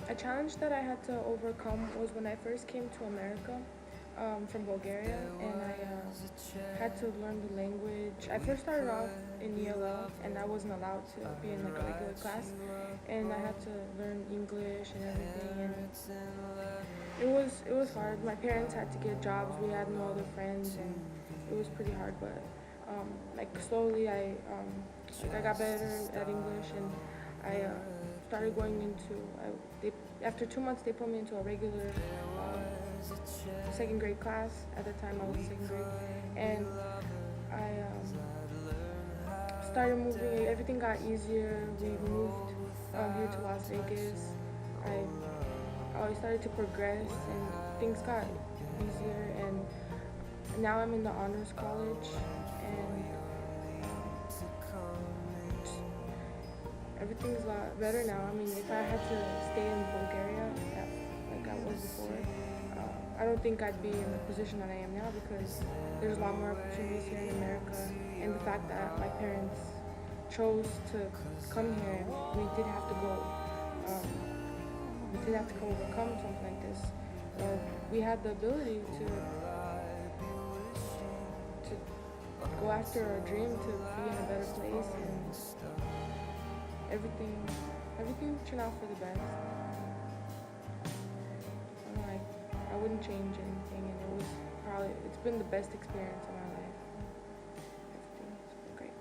A challenge that I had to overcome was when I first came to America from Bulgaria, and I had to learn the language. I first started off in ELL, and I wasn't allowed to be in like a regular class, and I had to learn English and everything, and it was hard. My parents had to get jobs. We had no other friends, and it was pretty hard. But like slowly, I got better at English, and I started going into. After 2 months, they put me into a regular second grade class. At the time, I was in second grade, and I started moving. Everything got easier. We moved here to Las Vegas. I started to progress, and things got easier. And now I'm in the honors college, and everything's a lot better now. I mean, if I had to stay in Bulgaria, like I was before, I don't think I'd be in the position that I am now, because there's a lot more opportunities here in America, and the fact that my parents chose to come here, we did have to go. We did have to overcome something like this. We had the ability to go after our dream, to be in a better place, and everything turned out for the best. I wouldn't change anything, and it's been the best experience of my life. Everything's been great.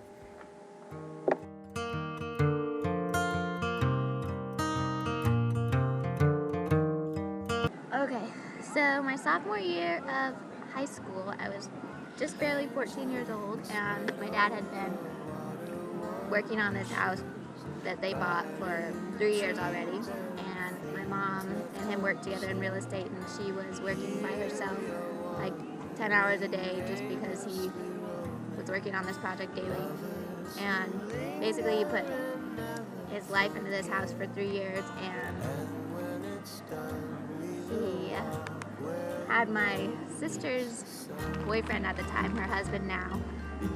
Okay, so my sophomore year of high school, I was just barely 14 years old, and my dad had been working on this house that they bought for 3 years already, and my mom and him worked together in real estate, and she was working by herself like 10 hours a day just because he was working on this project daily. And basically he put his life into this house for 3 years, and he had my sister's boyfriend at the time, her husband now,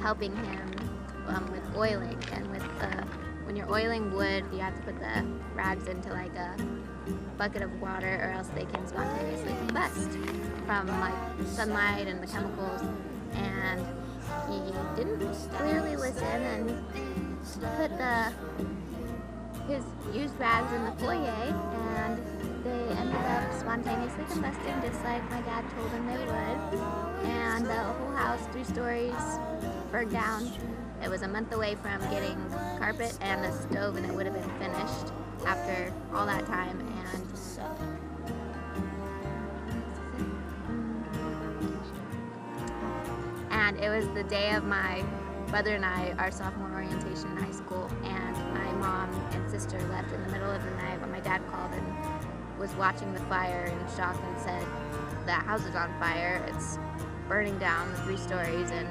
helping him with oiling. And when you're oiling wood, you have to put the rags into like a bucket of water, or else they can spontaneously combust from like sunlight and the chemicals. And he didn't clearly listen and put his used rags in the foyer, and they ended up spontaneously combusting just like my dad told him they would. And the whole house, 3 stories, burned down. It was a month away from getting carpet and a stove, and it would have been finished after all that time. And it was the day of my brother and our sophomore orientation in high school, and my mom and sister left in the middle of the night when my dad called and was watching the fire in shock and said, "The house is on fire, it's burning down the 3 stories, and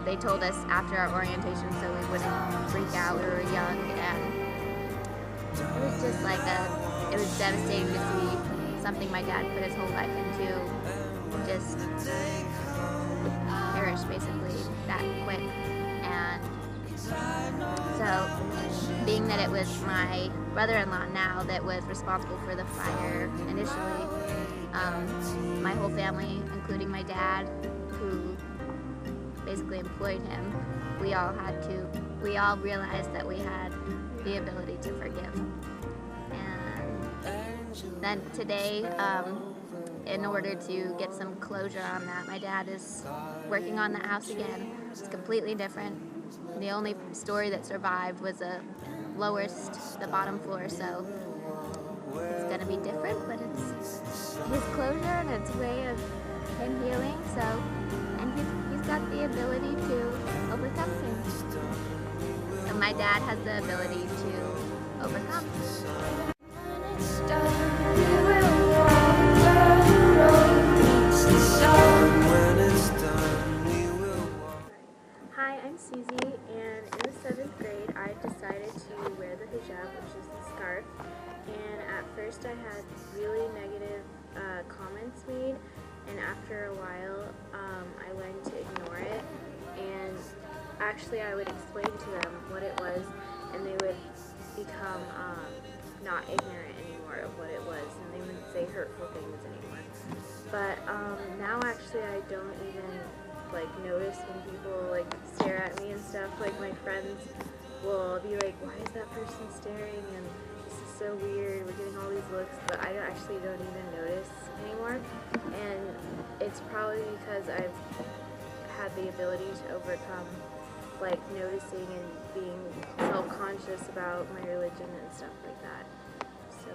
they told us after our orientation so we wouldn't freak out. We were young, and it was just like it was devastating to see something my dad put his whole life into just perish basically that quick. And so, being that it was my brother-in-law now that was responsible for the fire initially, my whole family, including my dad, who basically employed him, we all realized that we had the ability to forgive. And then today, in order to get some closure on that, my dad is working on the house again. It's completely different. The only story that survived was the bottom floor, so it's gonna be different, but it's his closure and it's a way of him healing. So, and he's got the ability to overcome things. So my dad has the ability to overcome. Hi, I'm Susie, and in the 7th grade I decided to wear the hijab, which is the scarf. And at first I had really negative comments made, and after a while I learned to ignore it. And actually I would explain to them what it was, and they would become not ignorant anymore of what it was, and they wouldn't say hurtful things anymore. But now actually I don't even like notice when people like stare at me and stuff. Like my friends will be like, why is that person staring, and this is so weird, we're getting all these looks, but I don't even notice anymore. And it's probably because I've had the ability to overcome like noticing and being self-conscious about my religion and stuff like that. So